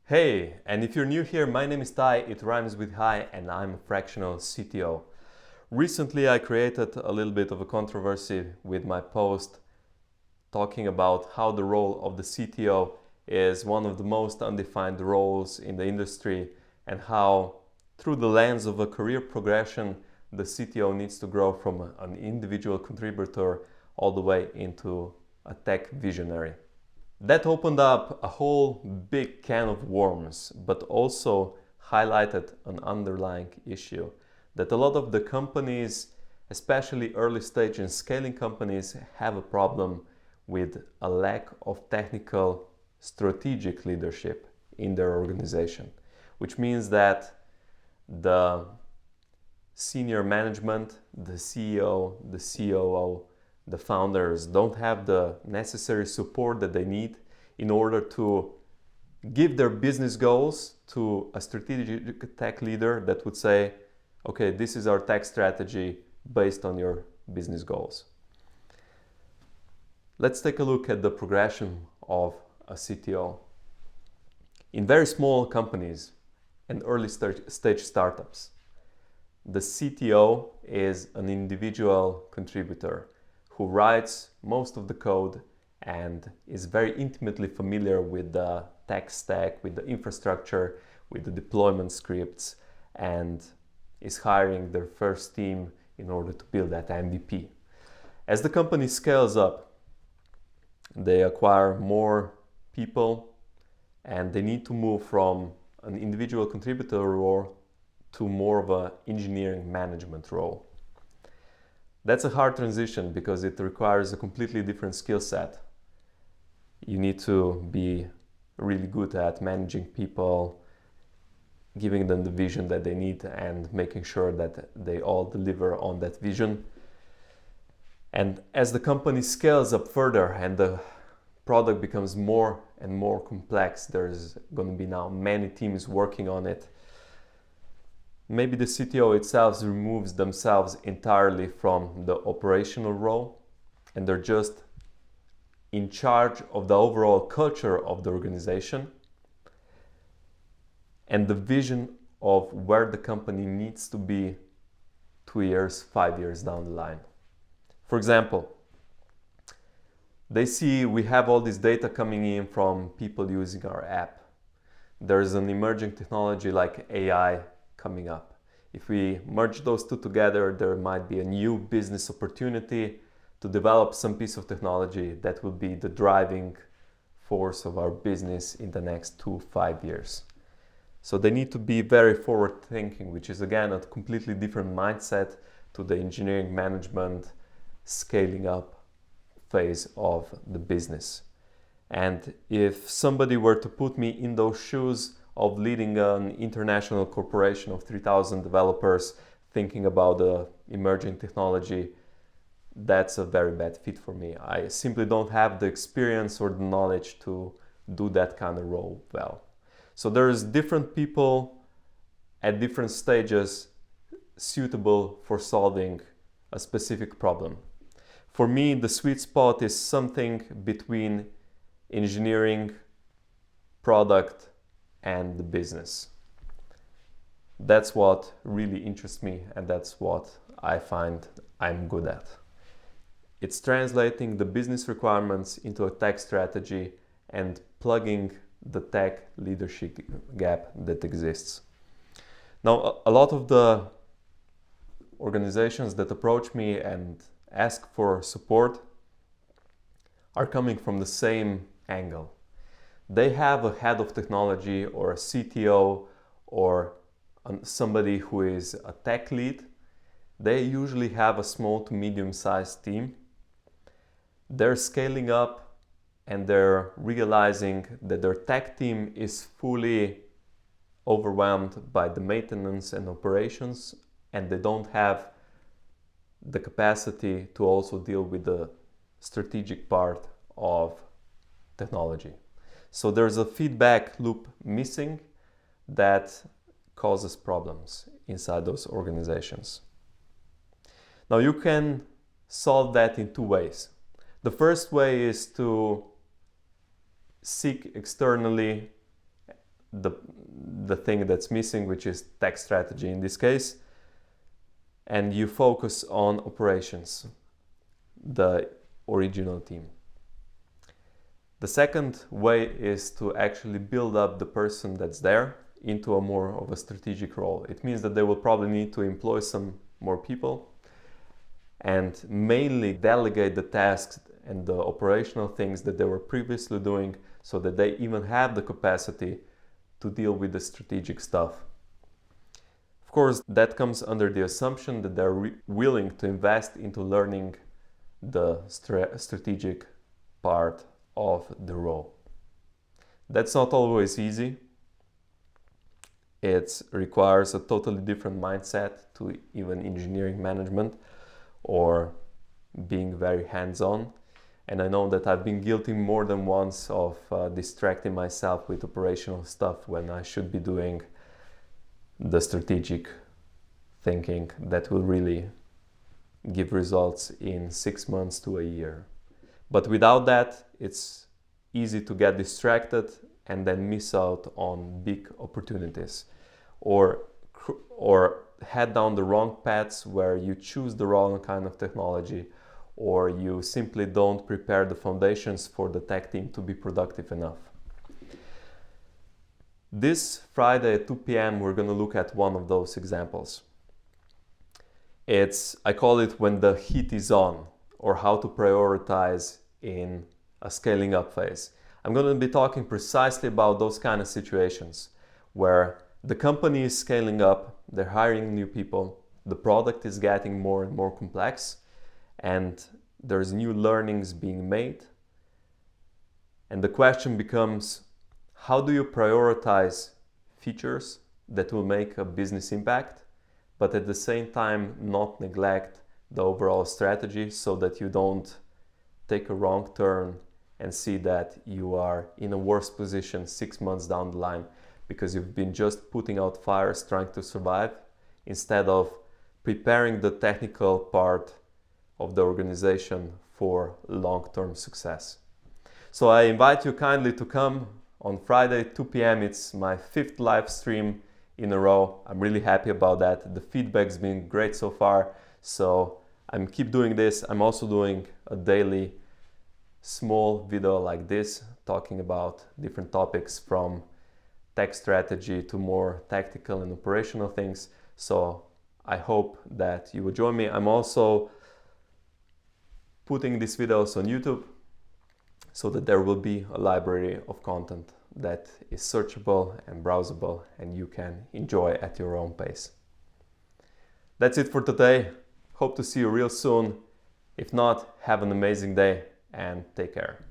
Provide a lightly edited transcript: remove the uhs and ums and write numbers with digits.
Hey, and if you're new here, my name is Ty, it rhymes with hi, and I'm a fractional CTO. Recently, I created a little bit of a controversy with my post talking about how the role of the CTO is one of the most undefined roles in the industry and how, through the lens of a career progression, the CTO needs to grow from an individual contributor all the way into a tech visionary. That opened up a whole big can of worms, but also highlighted an underlying issue that a lot of the companies, especially early stage and scaling companies, have a problem with a lack of technical strategic leadership in their organization, which means that the senior management, the CEO, the COO, the founders don't have the necessary support that they need in order to give their business goals to a strategic tech leader that would say, okay, this is our tech strategy based on your business goals. Let's take a look at the progression of a CTO. In very small companies and early stage startups, the CTO is an individual contributor who writes most of the code and is very intimately familiar with the tech stack, with the infrastructure, with the deployment scripts, and is hiring their first team in order to build that MVP. As the company scales up, they acquire more people and they need to move from an individual contributor role to more of an engineering management role. That's a hard transition because it requires a completely different skill set. You need to be really good at managing people, giving them the vision that they need and making sure that they all deliver on that vision. And as the company scales up further and the product becomes more and more complex, there's going to be now many teams working on it. Maybe the CTO itself removes themselves entirely from the operational role and they're just in charge of the overall culture of the organization and the vision of where the company needs to be 2 years, 5 years down the line. For example, they see we have all this data coming in from people using our app. There's an emerging technology like AI coming up. If we merge those two together, there might be a new business opportunity to develop some piece of technology that will be the driving force of our business in the next 2-5 years. So they need to be very forward thinking, which is again a completely different mindset to the engineering management scaling up phase of the business. And if somebody were to put me in those shoes of leading an international corporation of 3,000 developers thinking about the emerging technology, that's a very bad fit for me. I simply don't have the experience or the knowledge to do that kind of role well. So there's different people at different stages suitable for solving a specific problem. For me, the sweet spot is something between engineering, product, and the business. That's what really interests me and that's what I find I'm good at. It's translating the business requirements into a tech strategy and plugging the tech leadership gap that exists. Now, a lot of the organizations that approach me and ask for support are coming from the same angle. They have a head of technology or a CTO or somebody who is a tech lead. They usually have a small to medium-sized team. They're scaling up and they're realizing that their tech team is fully overwhelmed by the maintenance and operations, and they don't have the capacity to also deal with the strategic part of technology. So there's a feedback loop missing that causes problems inside those organizations. Now you can solve that in two ways. The first way is to seek externally the, the thing that's missing, which is tech strategy in this case, and you focus on operations, the original team. The second way is to actually build up the person that's there into a more of a strategic role. It means that they will probably need to employ some more people and mainly delegate the tasks and the operational things that they were previously doing, so that they even have the capacity to deal with the strategic stuff. Of course, that comes under the assumption that they're willing to invest into learning the strategic part of the role. That's not always easy. It requires a totally different mindset to even engineering management or being very hands-on. And I know that I've been guilty more than once of distracting myself with operational stuff when I should be doing the strategic thinking that will really give results in 6 months to a year. But without that, it's easy to get distracted and then miss out on big opportunities, or head down the wrong paths where you choose the wrong kind of technology, or you simply don't prepare the foundations for the tech team to be productive enough. This Friday at 2 p.m. we're going to look at one of those examples. I call it when the heat is on, or how to prioritize in a scaling up phase. I'm going to be talking precisely about those kind of situations where the company is scaling up, they're hiring new people, the product is getting more and more complex, and there's new learnings being made. And the question becomes, how do you prioritize features that will make a business impact, but at the same time not neglect the overall strategy, so that you don't take a wrong turn and see that you are in a worse position 6 months down the line because you've been just putting out fires trying to survive, instead of preparing the technical part of the organization for long-term success. So I invite you kindly to come on Friday, 2 p.m. It's my 5th live stream in a row. I'm really happy about that. The feedback's been great so far, so I'm keep doing this. I'm also doing a daily small video like this, talking about different topics from tech strategy to more tactical and operational things. So I hope that you will join me. I'm also putting these videos on YouTube so that there will be a library of content that is searchable and browsable and you can enjoy at your own pace. That's it for today. Hope to see you real soon. If not, have an amazing day and take care.